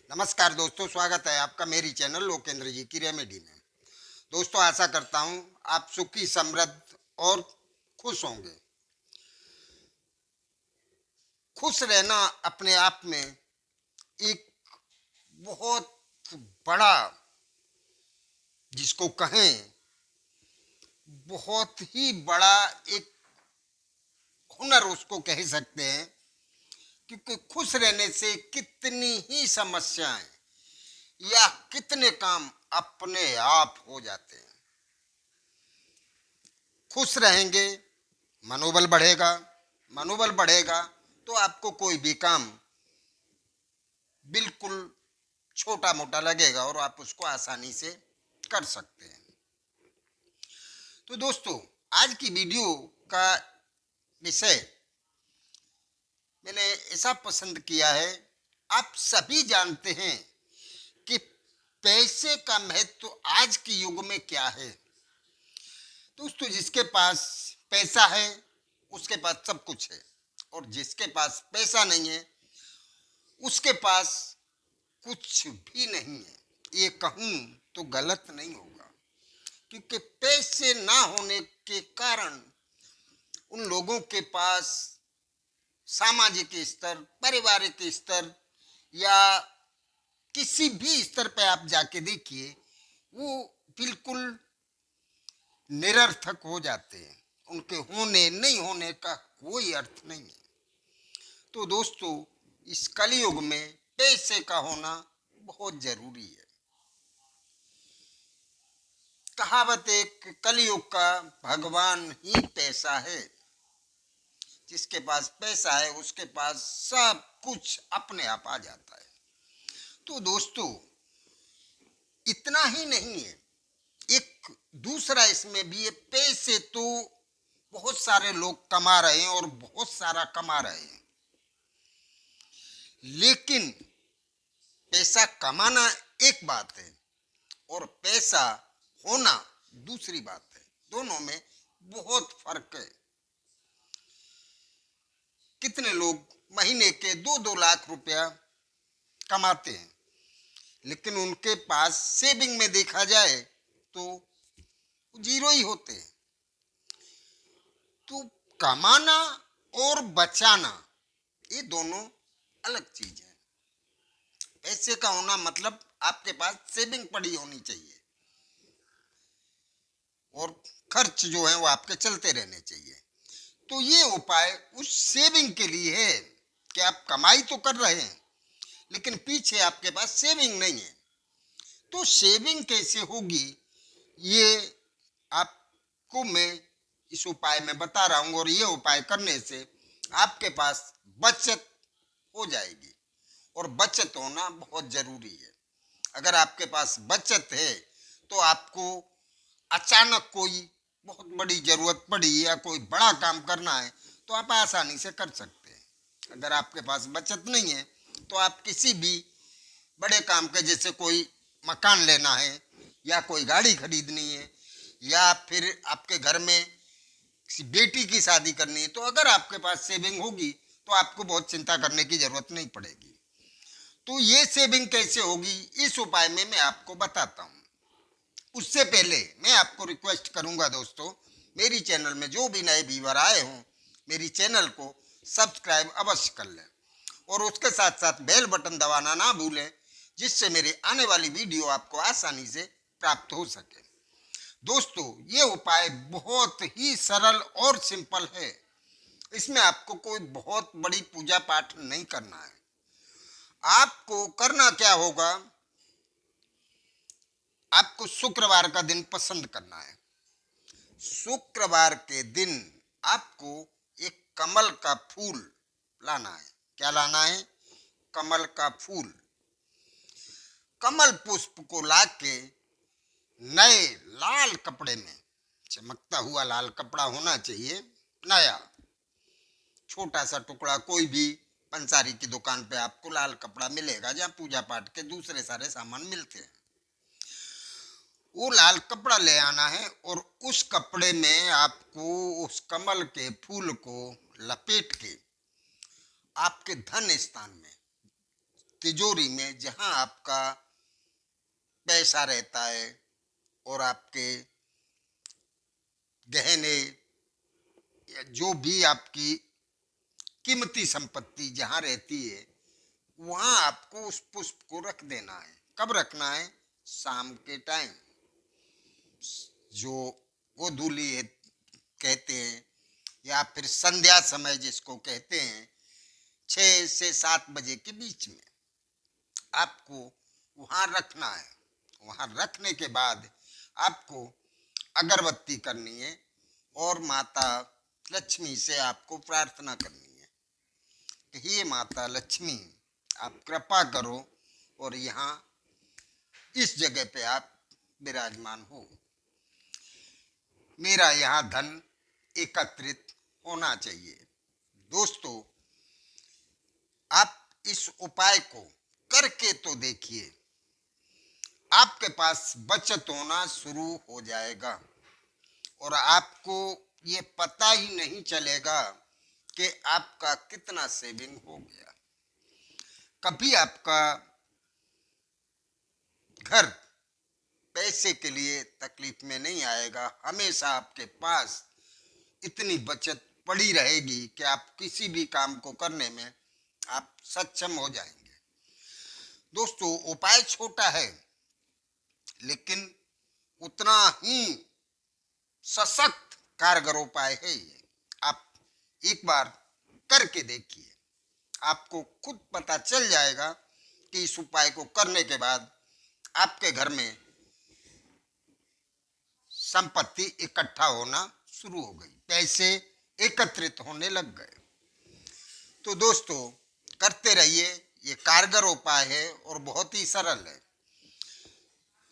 नमस्कार दोस्तों, स्वागत है आपका मेरी चैनल लोकेंद्र जी की रेमेडी में। दोस्तों, आशा करता हूं आप सुखी, समृद्ध और खुश होंगे। खुश रहना अपने आप में एक बहुत बड़ा, जिसको कहें, बहुत ही बड़ा एक हुनर उसको कह सकते हैं। क्योंकि खुश रहने से कितनी ही समस्याएं या कितने काम अपने आप हो जाते हैं। खुश रहेंगे, मनोबल बढ़ेगा। मनोबल बढ़ेगा तो आपको कोई भी काम बिल्कुल छोटा मोटा लगेगा और आप उसको आसानी से कर सकते हैं। तो दोस्तों, आज की वीडियो का विषय मैंने ऐसा पसंद किया है। आप सभी जानते हैं कि पैसे का महत्व आज के युग में क्या है। दोस्तों, जिसके पास पैसा है उसके पास सब कुछ है, और जिसके पास पैसा नहीं है उसके पास कुछ भी नहीं है। ये कहूं तो गलत नहीं होगा, क्योंकि पैसे ना होने के कारण उन लोगों के पास सामाजिक स्तर, पारिवारिक स्तर या किसी भी स्तर पे आप जाके देखिए, वो बिल्कुल निरर्थक हो जाते हैं। उनके होने नहीं होने का कोई अर्थ नहीं है। तो दोस्तों, इस कलयुग में पैसे का होना बहुत जरूरी है। कहावत एक, कलयुग का भगवान ही पैसा है। जिसके पास पैसा है उसके पास सब कुछ अपने आप आ जाता है। तो दोस्तों, इतना ही नहीं है, एक दूसरा इसमें भी है। पैसे तो बहुत सारे लोग कमा रहे हैं और बहुत सारा कमा रहे हैं, लेकिन पैसा कमाना एक बात है और पैसा होना दूसरी बात है। दोनों में बहुत फर्क है। कितने लोग महीने के 2-2 लाख रुपया कमाते हैं, लेकिन उनके पास सेविंग में देखा जाए तो जीरो ही होते हैं। तो कमाना और बचाना, ये दोनों अलग चीज है। पैसे का होना मतलब आपके पास सेविंग पड़ी होनी चाहिए और खर्च जो है वो आपके चलते रहने चाहिए। तो ये उपाय उस सेविंग के लिए है कि आप कमाई तो कर रहे हैं लेकिन पीछे आपके पास सेविंग नहीं है। तो सेविंग कैसे होगी, ये आपको मैं इस उपाय में बता रहा हूं, और ये उपाय करने से आपके पास बचत हो जाएगी। और बचत होना बहुत जरूरी है। अगर आपके पास बचत है तो आपको अचानक कोई बहुत बड़ी जरूरत पड़ी या कोई बड़ा काम करना है तो आप आसानी से कर सकते हैं। अगर आपके पास बचत नहीं है तो आप किसी भी बड़े काम के, जैसे कोई मकान लेना है या कोई गाड़ी खरीदनी है या फिर आपके घर में किसी बेटी की शादी करनी है, तो अगर आपके पास सेविंग होगी तो आपको बहुत चिंता करने की जरूरत नहीं पड़ेगी। तो ये सेविंग कैसे होगी, इस उपाय में मैं आपको बताता हूँ। उससे पहले मैं आपको रिक्वेस्ट करूंगा दोस्तों, मेरी चैनल में जो भी नए व्यूअर आए हों, मेरी चैनल को सब्सक्राइब अवश्य कर लें और उसके साथ साथ बेल बटन दबाना ना भूलें, जिससे मेरी आने वाली वीडियो आपको आसानी से प्राप्त हो सके। दोस्तों, ये उपाय बहुत ही सरल और सिंपल है। इसमें आपको कोई बहुत बड़ी पूजा पाठ नहीं करना है। आपको करना क्या होगा, आपको शुक्रवार का दिन पसंद करना है। शुक्रवार के दिन आपको एक कमल का फूल लाना है। क्या लाना है? कमल का फूल। कमल पुष्प को लाके नए लाल कपड़े में, चमकता हुआ लाल कपड़ा होना चाहिए, नया, छोटा सा टुकड़ा, कोई भी पंसारी की दुकान पे आपको लाल कपड़ा मिलेगा जहाँ पूजा पाठ के दूसरे सारे सामान मिलते हैं। वो लाल कपड़ा ले आना है और उस कपड़े में आपको उस कमल के फूल को लपेट के आपके धन स्थान में, तिजोरी में जहां आपका पैसा रहता है और आपके गहने या जो भी आपकी कीमती संपत्ति जहां रहती है, वहां आपको उस पुष्प को रख देना है। कब रखना है? शाम के टाइम, जो गोधूली है कहते हैं, या फिर संध्या समय जिसको कहते हैं, 6 से 7 बजे के बीच में आपको वहां रखना है। वहां रखने के बाद आपको अगरबत्ती करनी है और माता लक्ष्मी से आपको प्रार्थना करनी है कि हे माता लक्ष्मी, आप कृपा करो और यहाँ इस जगह पे आप विराजमान हो। मेरा यहाँ धन एकत्रित होना चाहिए। दोस्तों, आप इस उपाय को करके तो देखिए, आपके पास बचत होना शुरू हो जाएगा और आपको ये पता ही नहीं चलेगा कि आपका कितना सेविंग हो गया। कभी आपका घर पैसे के लिए तकलीफ में नहीं आएगा। हमेशा आपके पास इतनी बचत पड़ी रहेगी कि आप किसी भी काम को करने में आप सक्षम हो जाएंगे। दोस्तों, उपाय छोटा है लेकिन उतना ही सशक्त कारगर उपाय है ये। आप एक बार करके देखिए, आपको खुद पता चल जाएगा कि इस उपाय को करने के बाद आपके घर में संपत्ति इकट्ठा होना शुरू हो गई, पैसे एकत्रित होने लग गए। तो दोस्तों, करते रहिए। ये कारगर उपाय है और बहुत ही सरल है।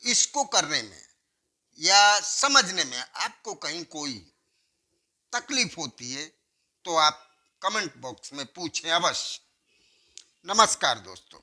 इसको करने में या समझने में आपको कहीं कोई तकलीफ होती है तो आप कमेंट बॉक्स में पूछें अवश्य। नमस्कार दोस्तों।